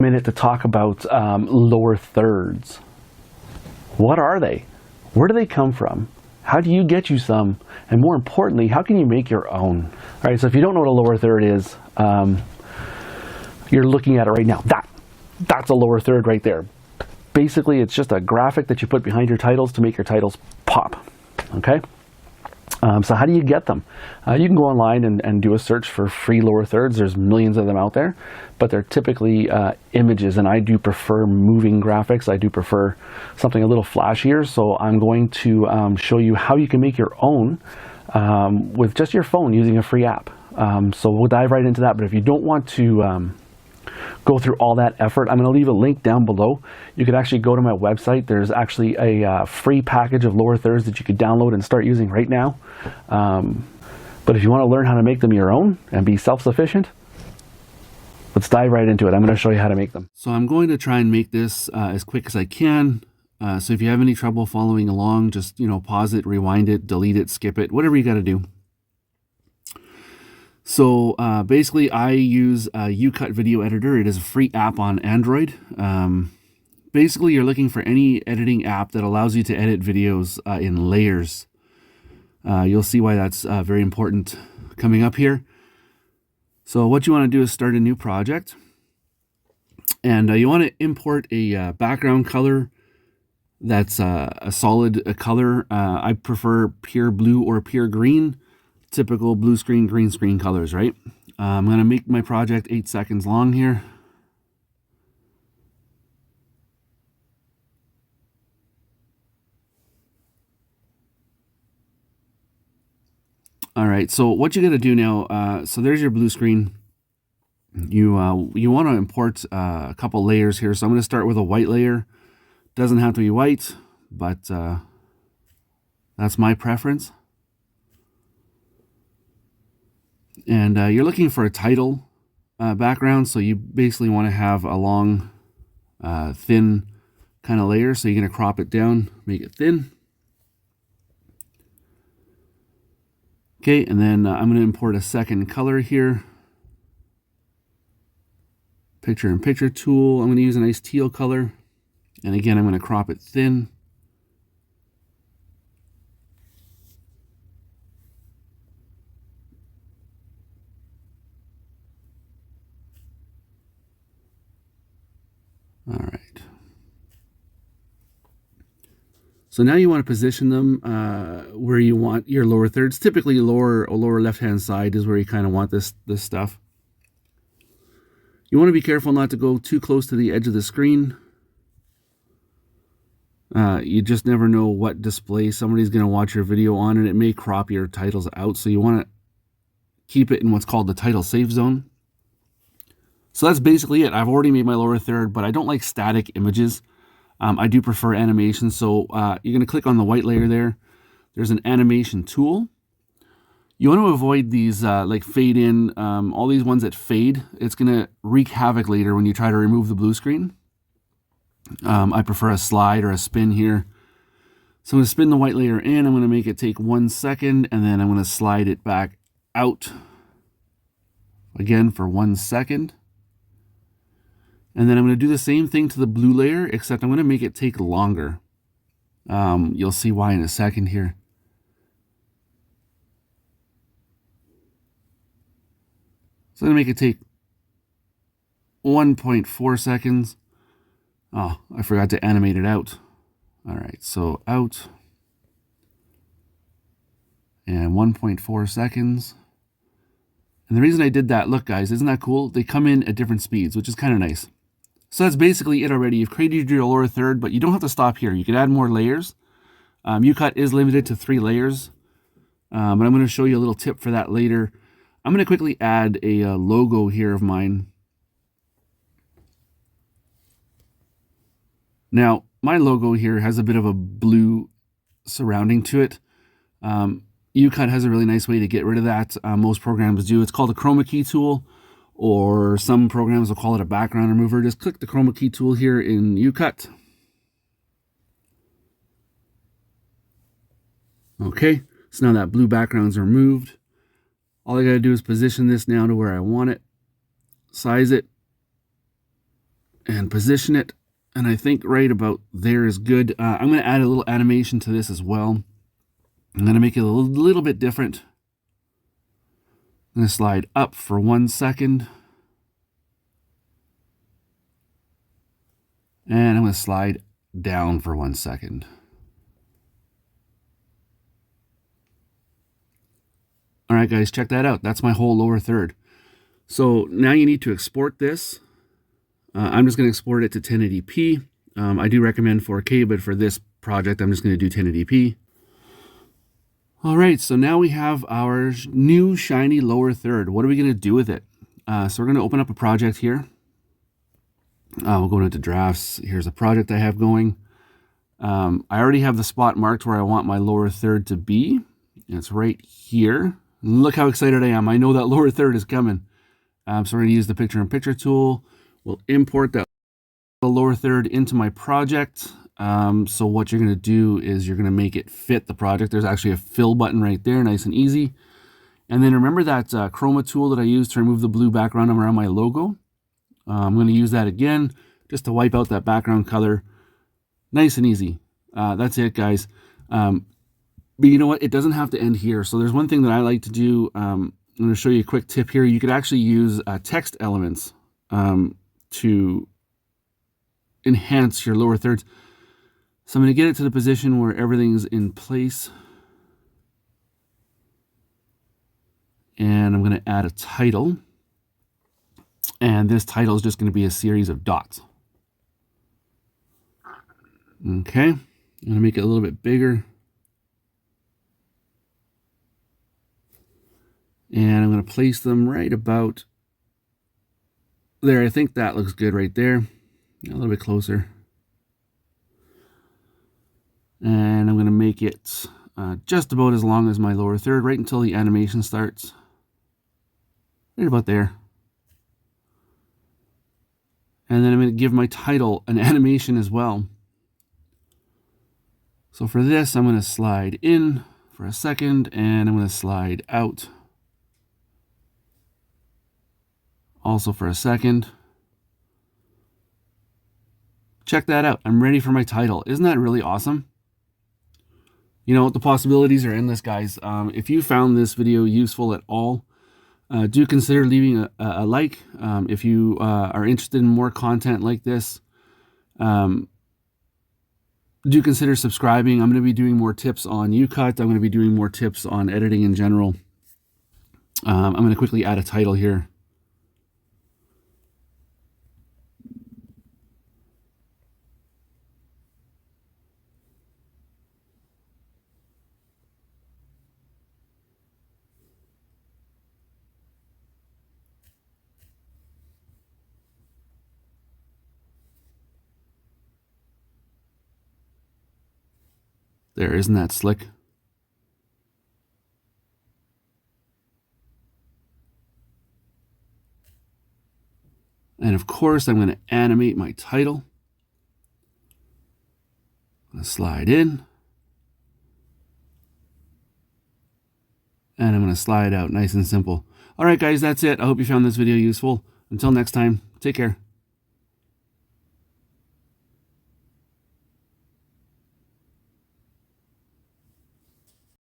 Minute to talk about lower thirds. What are they? Where do they come from? How do you get you some? And more importantly, how can you make your own? All right, so if you don't know what a lower third is, you're looking at it right now. That's a lower third right there. Basically, it's just a graphic that you put behind your titles to make your titles pop. Okay? So how do you get them? You can go online and do a search for free lower thirds. There's millions of them out there, but they're typically images, and I do prefer moving graphics. I do prefer something a little flashier, so I'm going to show you how you can make your own with just your phone using a free app. So we'll dive right into that, but if you don't want to go through all that effort, I'm going to leave a link down below. You could actually go to my website. There's actually a free package of lower thirds that you could download and start using right now. But if you want to learn how to make them your own and be self-sufficient, let's dive right into it. I'm going to show you how to make them. So I'm going to try and make this as quick as I can. So if you have any trouble following along, just pause it, rewind it, delete it, skip it, whatever you got to do. So basically, I use a YouCut video editor. It is a free app on Android. Basically, you're looking for any editing app that allows you to edit videos in layers. You'll see why that's very important coming up here. So what you want to do is start a new project. And you want to import a background color that's a solid color. I prefer pure blue or pure green. Typical blue screen, green screen colors, right? I'm going to make my project 8 seconds long here. All right, so what you got to do now, so there's your blue screen. You want to import a couple layers here. So I'm going to start with a white layer. Doesn't have to be white, but that's my preference. And you're looking for a title background, so you basically want to have a long, thin kind of layer. So you're going to crop it down, make it thin. Okay, and then I'm going to import a second color here. Picture-in-picture tool. I'm going to use a nice teal color. And again, I'm going to crop it thin. All right. So now you want to position them where you want your lower thirds. Typically, lower left-hand side is where you kind of want this stuff. You want to be careful not to go too close to the edge of the screen. You just never know what display somebody's going to watch your video on, and it may crop your titles out. So you want to keep it in what's called the title safe zone. So that's basically it. I've already made my lower third, but I don't like static images. I do prefer animation. So you're going to click on the white layer there. There's an animation tool. You want to avoid these like fade in, all these ones that fade. It's going to wreak havoc later when you try to remove the blue screen. I prefer a slide or a spin here. So I'm going to spin the white layer in. I'm going to make it take 1 second, and then I'm going to slide it back out again for 1 second. And then I'm going to do the same thing to the blue layer, except I'm going to make it take longer. You'll see why in a second here. So I'm going to make it take 1.4 seconds. Oh, I forgot to animate it out. All right, so out. And 1.4 seconds. And the reason I did that, look guys, isn't that cool? They come in at different speeds, which is kind of nice. So that's basically it already. You've created your lower third, but you don't have to stop here. You can add more layers. YouCut is limited to 3 layers. But I'm going to show you a little tip for that later. I'm going to quickly add a logo here of mine. Now, my logo here has a bit of a blue surrounding to it. YouCut has a really nice way to get rid of that. Most programs do. It's called a chroma key tool, or some programs will call it a background remover. Just click the chroma key tool here in YouCut. Okay, so now that blue background's removed. All I gotta do is position this now to where I want it, size it, and position it. And I think right about there is good. I'm going to add a little animation to this as well. I'm going to make it a little bit different. I'm going to slide up for 1 second. And I'm going to slide down for 1 second. All right, guys, check that out. That's my whole lower third. So now you need to export this. I'm just going to export it to 1080p. I do recommend 4K, but for this project, I'm just going to do 1080p. All right, so now we have our new shiny lower third. What are we going to do with it? So we're going to open up a project here. We'll go into drafts. Here's a project I have going. I already have the spot marked where I want my lower third to be. It's right here. Look how excited I am. I know that lower third is coming. So we're going to use the picture-in-picture tool. We'll import that lower third into my project. So what you're going to do is you're going to make it fit the project. There's actually a fill button right there, nice and easy. And then remember that chroma tool that I used to remove the blue background around my logo? I'm going to use that again just to wipe out that background color. Nice and easy. That's it, guys. But you know what? It doesn't have to end here. So there's one thing that I like to do. I'm going to show you a quick tip here. You could actually use text elements to enhance your lower thirds. So I'm going to get it to the position where everything's in place. And I'm going to add a title. And this title is just going to be a series of dots. Okay. I'm going to make it a little bit bigger. And I'm going to place them right about there. I think that looks good right there. A little bit closer. And I'm going to make it just about as long as my lower third, right until the animation starts. Right about there. And then I'm going to give my title an animation as well. So for this, I'm going to slide in for a second, and I'm going to slide out also for a second. Check that out. I'm ready for my title. Isn't that really awesome? You know, the possibilities are endless, guys. If you found this video useful at all, do consider leaving a like. If you are interested in more content like this, do consider subscribing. I'm going to be doing more tips on YouCut. I'm going to be doing more tips on editing in general. I'm going to quickly add a title here. There, isn't that slick? And of course, I'm going to animate my title. I'm going to slide in. And I'm going to slide out, nice and simple. All right, guys, that's it. I hope you found this video useful. Until next time, take care.